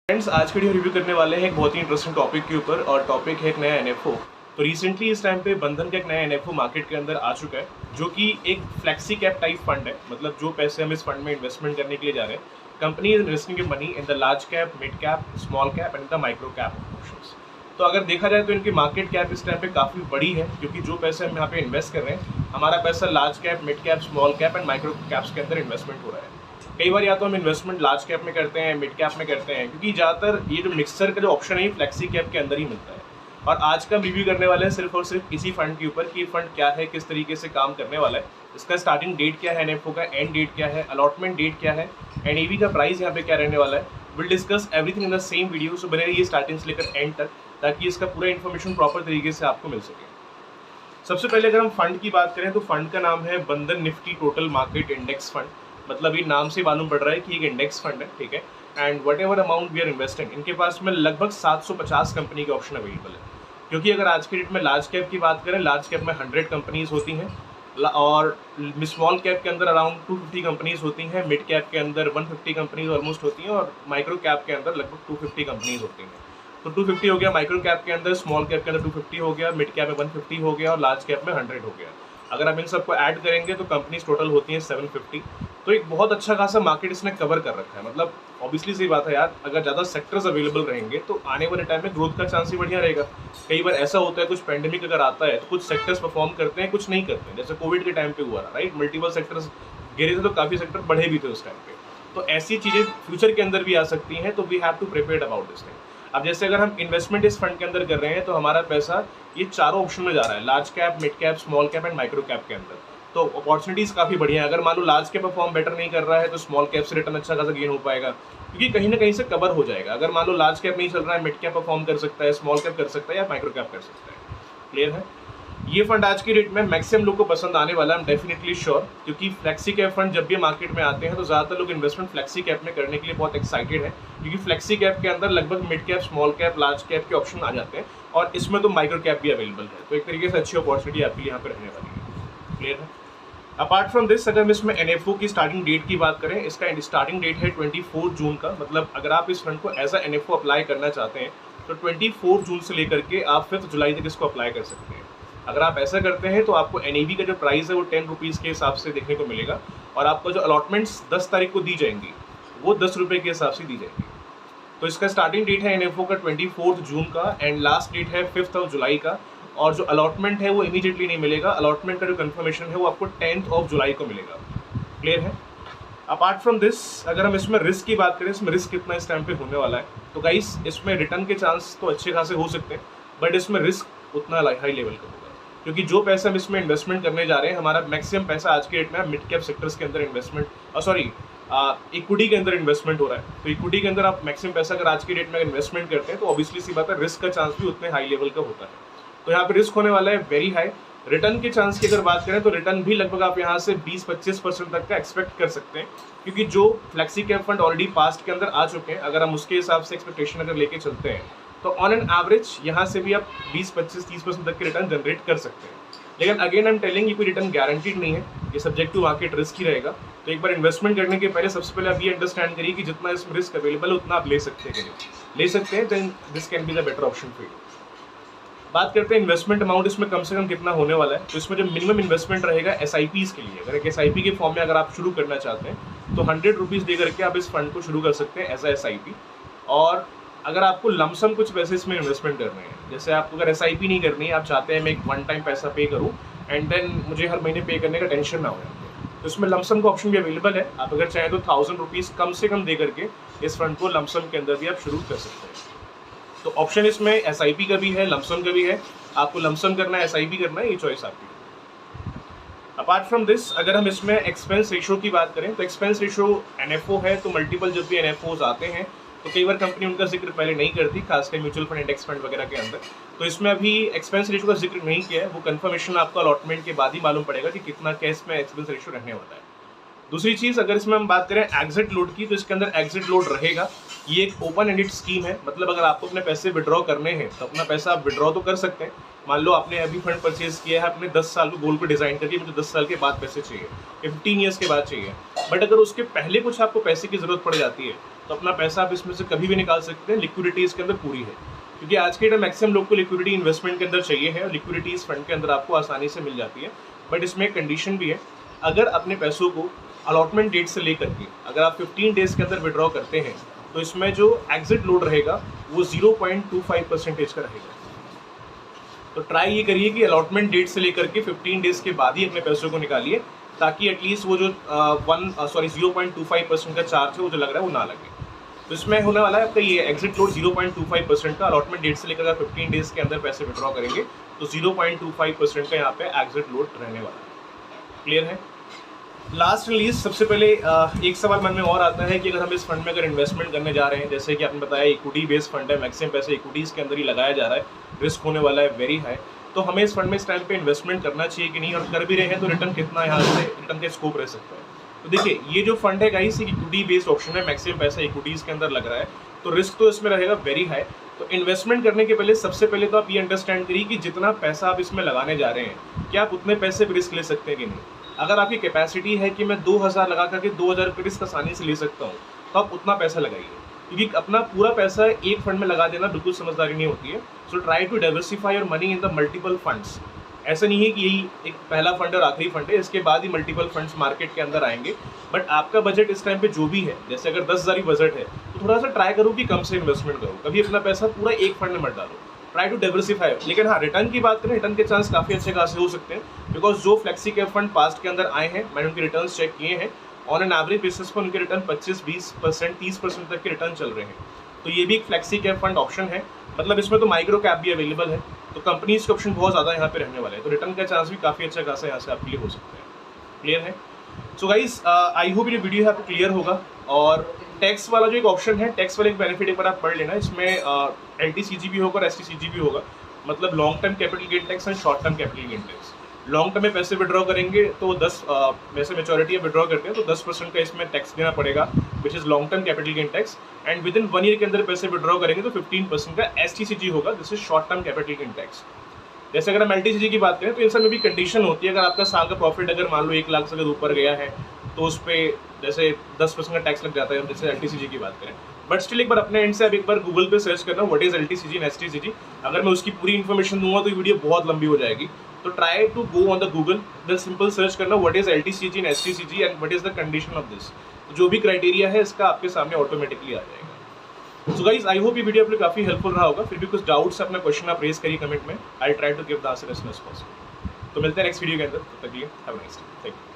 Friends, आज की video review करने वाले हैं एक बहुत ही इंटरेस्टिंग टॉपिक के ऊपर और टॉपिक है एक नया एनएफओ। तो रिसेंटली इस टाइम पे बंधन का एक नया एनएफओ मार्केट के अंदर आ चुका है जो कि एक फ्लेक्सी कैप टाइप फंड है। मतलब जो पैसे हम इस फंड में इन्वेस्टमेंट करने के लिए जा रहे हैं, company is investing money in the large cap, mid cap, small cap and the micro cap options. तो अगर देखा जाए तो इनकी मार्केट कैप इस टाइम पे काफ़ी बड़ी है, क्योंकि जो पैसे हम यहाँ पे इन्वेस्ट कर रहे हैं, हमारा पैसा large cap, mid cap, small cap and micro caps के अंदर इन्वेस्टमेंट हो रहा है। कई बार या तो हम इन्वेस्टमेंट लार्ज कैप में करते हैं, मिड कैप में करते हैं, क्योंकि ज़्यादातर ये जो मिक्सर का जो ऑप्शन है ये फ्लेक्सी कैप के अंदर ही मिलता है। और आज का रिव्यू करने वाले हैं सिर्फ और सिर्फ इसी फंड के ऊपर कि ये फंड क्या है, किस तरीके से काम करने वाला है, इसका स्टार्टिंग डेट क्या है, एनएफओ का एंड डेट क्या है, अलॉटमेंट डेट क्या है, एनएवी का प्राइस यहाँ पे क्या रहने वाला है। Will discuss everything in the same video, so बने रहिए स्टार्टिंग से लेकर एंड तक, ताकि इसका पूरा इन्फॉर्मेशन प्रॉपर तरीके से आपको मिल सके। सबसे पहले अगर हम फंड की बात करें तो फंड का नाम है बंधन Nifty total market index fund. मतलब ये नाम से मालूम पड़ रहा है कि एक इंडेक्स फंड है, ठीक है। And whatever amount we are investing, इनके पास में लगभग 750 कंपनी के ऑप्शन अवेलेबल है। क्योंकि अगर आज के डेट में लार्ज कैप की बात करें, लार्ज कैप में 100 कंपनीज होती हैं और स्मॉल कैप के अंदर अराउंड 250 कंपनीज होती हैं, मिड कैप के अंदर 150 कंपनीज ऑलमोस्ट होती हैं और माइक्रो कैप के अंदर लगभग 250 कंपनीज होती हैं। तो 250 हो गया माइक्रो कैप के अंदर, स्मॉल कैप के अंदर 250 हो गया, मिड कैप में 150 हो गया और लार्ज कैप में 100 हो गया। अगर आप इन सबको ऐड करेंगे तो कंपनीज टोटल होती हैं 750। तो एक बहुत अच्छा खासा मार्केट इसने कवर कर रखा है। मतलब ऑब्वियसली सी बात है यार, अगर ज़्यादा सेक्टर्स अवेलेबल रहेंगे तो आने वाले टाइम में ग्रोथ का चांस ही बढ़िया रहेगा। कई बार ऐसा होता है, कुछ पेंडेमिक अगर आता है तो कुछ सेक्टर्स परफॉर्म करते हैं, कुछ नहीं करते हैं। जैसे कोविड के टाइम पे हुआ, राइट, मल्टीपल सेक्टर्स गिरे थे तो काफ़ी सेक्टर बढ़े भी थे उस टाइम पे। तो ऐसी चीज़ें फ्यूचर के अंदर भी आ सकती हैं, तो we have to prepare about this thing. अब जैसे अगर हम इन्वेस्टमेंट इस फंड के अंदर कर रहे हैं तो हमारा पैसा ये चारों ऑप्शन में जा रहा है, large cap, mid cap, small cap and micro cap के अंदर। तो अपॉर्चुनिटीज काफ़ी बढ़िया है। अगर मान लो लार्ज कैप परफॉर्म बेटर नहीं कर रहा है तो स्मॉल कैप से रिटर्न अच्छा खासा गेन हो पाएगा, क्योंकि कहीं ना कहीं से कवर हो जाएगा। अगर मान लो लार्ज कैप नहीं चल रहा है, मिड कैप परफॉर्म कर सकता है, स्मॉल कैप कर सकता है या माइक्रो कैप कर सकता है। क्लियर है? ये फंड आज की डेट में मैक्सिमम लोग को पसंद आने वाला है, आई एम डेफिनेटली श्योर, क्योंकि फ्लेक्सी कैप फंड जब भी मार्केट में आते हैं तो ज़्यादातर लोग इन्वेस्टमेंट फ्लेक्सी कैप में करने के लिए बहुत एक्साइटेड है, क्योंकि फ्लेक्सी कैप के अंदर लगभग mid cap, small cap, large cap के ऑप्शन आ जाते हैं और इसमें तो माइक्रो कैप भी अवेलेबल है। तो एक तरीके से अच्छी अपॉर्चुनिटी आपके लिए यहाँ पर रहने वाली है। क्लियर है? अपार्ट फ्रॉम दिस, अगर हम इसमें एनएफओ की स्टार्टिंग डेट की बात करें, इसका स्टार्टिंग डेट है 24 जून का। मतलब अगर आप इस फंड को एज अ एनएफओ अप्लाई करना चाहते हैं तो 24 जून से लेकर के आप 5 जुलाई तक इसको अप्लाई कर सकते हैं। अगर आप ऐसा करते हैं तो आपको एनएवी का जो प्राइस है वो 10 रुपीज़ के हिसाब से देखने को मिलेगा और आपको जो अलॉटमेंट्स 10 तारीख को दी जाएंगी वो 10 रुपये के हिसाब से दी जाएंगी। तो इसका स्टार्टिंग डेट है एनएफओ का 24 जून का एंड लास्ट डेट है 5 जुलाई का। और जो अलॉटमेंट है वो इमीडिएटली नहीं मिलेगा, अलॉटमेंट का जो कंफर्मेशन है वो आपको 10 जुलाई को मिलेगा। क्लियर है? अपार्ट फ्रॉम दिस, अगर हम इसमें रिस्क की बात करें, इसमें रिस्क कितना इस टाइम पे होने वाला है, तो गाइस इसमें रिटर्न के चांस तो अच्छे खासे हो सकते हैं, बट इसमें रिस्क उतना हाई लेवल का होगा, क्योंकि जो पैसा हम इसमें इन्वेस्टमेंट करने जा रहे हैं, हमारा मैक्सिमम पैसा आज के डेट में मिड कैप सेक्टर्स के अंदर इन्वेस्टमेंट इक्विटी के अंदर इन्वेस्टमेंट हो रहा है। तो इक्विटी के अंदर आप मैक्सिमम पैसा अगर आज की डेट में इन्वेस्टमेंट करते हैं तो ऑब्वियसली सी बात है, रिस्क का चांस भी उतने हाई लेवल का होता है। तो यहाँ पे रिस्क होने वाला है वेरी हाई। रिटर्न के चांस की अगर बात करें तो रिटर्न भी लगभग आप यहाँ से 20-25% तक का एक्सपेक्ट कर सकते हैं, क्योंकि जो flexi cap fund already past के अंदर आ चुके हैं, अगर हम उसके हिसाब से एक्सपेक्टेशन अगर लेके चलते हैं तो ऑन एन एवरेज यहाँ से भी आप 20-25-30% तक के रिटर्न जनरेट कर सकते हैं। लेकिन अगेन आई एम टेलिंग, ये कोई रिटर्न गारंटीड नहीं है, ये सब्जेक्ट टू मार्केट रिस्क ही रहेगा। तो एक बार इन्वेस्टमेंट करने के पहले सबसे पहले आप ये अंडरस्टैंड करिए कि जितना इसमें रिस्क अवेलेबल है उतना आप ले सकते हैं कि नहीं ले सकते हैं, then this can be the better option for you. बात करते हैं इन्वेस्टमेंट अमाउंट इसमें कम से कम कितना होने वाला है। तो इसमें जो मिनिमम इन्वेस्टमेंट रहेगा एसआईपीज़ के लिए, अगर एक एसआईपी के फॉर्म में अगर आप शुरू करना चाहते हैं तो 100 रुपीज़ दे करके आप इस फंड को शुरू कर सकते हैं एज अ एसआईपी। और अगर आपको लमसम कुछ पैसे इसमें इन्वेस्टमेंट करने हैं, जैसे आपको अगर एसआईपी नहीं करनी है, आप चाहते हैं मैं एक वन टाइम पैसा पे करूँ एंड देन मुझे हर महीने पे करने का टेंशन ना हो, तो इसमें लमसम का ऑप्शन भी अवेलेबल है। आप अगर चाहें तो 1000 रुपीज़ कम से कम दे करके इस फंड को लमसम के अंदर भी आप शुरू कर सकते हैं। तो ऑप्शन इसमें एसआईपी का भी है, लमसम का भी है। आपको लमसम करना है, एसआईपी करना है, ये चॉइस आपकी। अपार्ट फ्रॉम दिस, अगर हम इसमें एक्सपेंस रेशो की बात करें तो एक्सपेंस रेशो एनएफओ है, तो मल्टीपल जब भी एनएफओज आते हैं तो कई बार कंपनी उनका जिक्र पहले नहीं करती, खासकर म्यूचुअल फंड, इंडेक्स फंड वगैरह के अंदर। तो इसमें अभी एक्सपेंस रेशो का जिक्र नहीं किया है, वो कंफर्मेशन आपको अलॉटमेंट के बाद ही मालूम पड़ेगा कि कितना कैश में एक्सपेंस रेशो रहने वाला है। दूसरी चीज़, अगर इसमें हम बात करें एग्जिट लोड की, तो इसके अंदर एग्जिट लोड रहेगा। ये एक ओपन एंडेड स्कीम है, मतलब अगर आपको अपने पैसे विड्रॉ करने हैं तो अपना पैसा आप विड्रॉ तो कर सकते हैं। मान लो आपने अभी फंड परचेज किया है, अपने 10 साल को गोल को डिज़ाइन करके मुझे 10 साल के बाद पैसे चाहिए, 15 ईयर्स के बाद चाहिए, बट अगर उसके पहले कुछ आपको पैसे की ज़रूरत पड़ जाती है तो अपना पैसा आप इसमें से कभी भी निकाल सकते हैं, लिक्विडिटी इसके अंदर पूरी है, क्योंकि आज के टाइम मैक्सिमम लोग को लिक्विडिटी इन्वेस्टमेंट के अंदर चाहिए है और लिक्विडिटी इस फंड के अंदर आपको आसानी से मिल जाती है। बट इसमें एक कंडीशन भी है, अगर अपने पैसों को अलॉटमेंट डेट से लेकर के अगर आप 15 डेज के अंदर विड्रॉ करते हैं तो इसमें जो एग्जिट लोड रहेगा वो 0.25% का रहेगा। तो ट्राई ये करिए कि अलॉटमेंट डेट से लेकर के 15 डेज के बाद ही अपने पैसों को निकालिए, ताकि एटलीस्ट वो जो 0.25% का चार्ज है वो जो लग रहा है वो ना लगे। तो इसमें होने वाला है आपका ये एग्जिट लोड 0.25% का, अलॉटमेंट डेट से लेकर अगर 15 डेज के अंदर पैसे विड्रॉ करेंगे तो 0.25% का यहाँ पे एग्जिट लोड रहने वाला है। क्लियर है? लास्ट एंड लीस्ट सबसे पहले एक सवाल मन में और आता है कि अगर हम इस फंड में अगर इन्वेस्टमेंट करने जा रहे हैं, जैसे कि आपने बताया इक्विटी बेस्ड फंड है, मैक्सिमम पैसे इक्विटीज़ के अंदर ही लगाया जा रहा है, रिस्क होने वाला है वेरी हाई, तो हमें इस फंड में इस टाइम पे इन्वेस्टमेंट करना चाहिए कि नहीं, और कर भी रहे हैं तो रिटर्न कितना यहाँ से रिटर्न का स्कोप रह सकता है। तो देखिए ये जो फंड है गाइस इक्विटी बेस्ड ऑप्शन है, मैक्सिमम पैसा इक्विटीज़ के अंदर लग रहा है, तो रिस्क तो इसमें रहेगा वेरी हाई। तो इन्वेस्टमेंट करने के पहले सबसे पहले तो आप ये अंडरस्टैंड करिए कि जितना पैसा आप इसमें लगाने जा रहे हैं क्या आप उतने पैसे पर रिस्क ले सकते हैं कि नहीं। अगर आपकी कैपेसिटी है कि मैं 2000 लगा करके 2000 रुपये रिस्क आसानी से ले सकता हूँ तो आप उतना पैसा लगाइए, क्योंकि अपना पूरा पैसा एक फंड में लगा देना बिल्कुल समझदारी नहीं होती है। So try to diversify your money in the multiple funds. ऐसा नहीं है कि यही एक पहला फंड और आखिरी फंड है, इसके बाद ही मल्टीपल फंड्स मार्केट के अंदर आएंगे। बट आपका बजट इस टाइम पे जो भी है, जैसे अगर 10,000 ही बजट है तो थोड़ा सा ट्राई करो कि कम से इन्वेस्टमेंट करो, कभी अपना पैसा पूरा एक फंड में मत डालो, ट्राई टू डाइवर्सिफाई। लेकिन हाँ, रिटर्न की बात करें, रिटर्न के चांस काफ़ी अच्छे खासे हो सकते हैं, बिकॉज जो फ्लेक्सी कैप फंड पास्ट के अंदर आए हैं मैंने उनके रिटर्न चेक किए हैं, ऑन एन एवरेज बेसिस पर उनके रिटर्न 25-20% 30% तक के रिटर्न चल रहे हैं। तो ये भी एक फ्लेक्सी कैप फंड ऑप्शन है, मतलब इसमें तो माइक्रो कैप भी अवेलेबल है, तो कंपनीज के ऑप्शन बहुत ज़्यादा यहाँ पे रहने वाले हैं, तो रिटर्न का चांस भी काफ़ी अच्छा खासा यहाँ से आपके लिए हो सकता है। क्लियर है? सो गाइस आई होप ये वीडियो यहाँ पे क्लियर होगा। और टैक्स वाला जो एक ऑप्शन है, टैक्स वाले एक बेनिफिट एक बार आप पढ़ लेना, इसमें LTCG भी होगा और STCG भी होगा, मतलब long term capital gain tax and short term capital gain tax. Long term में पैसे विड्रॉ करेंगे तो 10 वैसे मेचोरिटी विड्रॉ करते हैं तो 10% का इसमें टैक्स देना पड़ेगा, which is long term capital gain tax. And with in 1 year के अंदर पैसे विड्रॉ करेंगे तो 15% का STCG होगा, this is short term capital gain tax. जैसे अगर हम LTCG की बात करें तो इन सब में भी कंडीशन होती है, अगर आपका साल का प्रॉफिट अगर मान लो 1 लाख से अगर ऊपर गया है तो उस पर जैसे 10% का टैक्स लग जाता है, जैसे LTCG की बात करें। बट स्टिल एक बार अपने एंड से आप एक बार गूगल पे सर्च करना what is LTCG and STCG। अगर मैं उसकी पूरी इन्फॉर्मेशन दूंगा तो ये वीडियो बहुत लंबी हो जाएगी, तो try to go on the Google, then simple search करना what is LTCG and STCG and what is the condition of this. जो भी क्राइटेरिया है इसका आपके सामने ऑटोमेटिकली आ जाएगा। सो गाइस आई होप ये वीडियो आपके काफी हेल्पफुल रहा होगा। फिर भी कुछ डाउट्स अपना क्वेश्चन आप रेज करिए कमेंट में, I try to give the answer as soon as possible. तो मिलते हैं नेक्स्ट वीडियो के अंदर, तब तक के लिए have a nice day, thank you.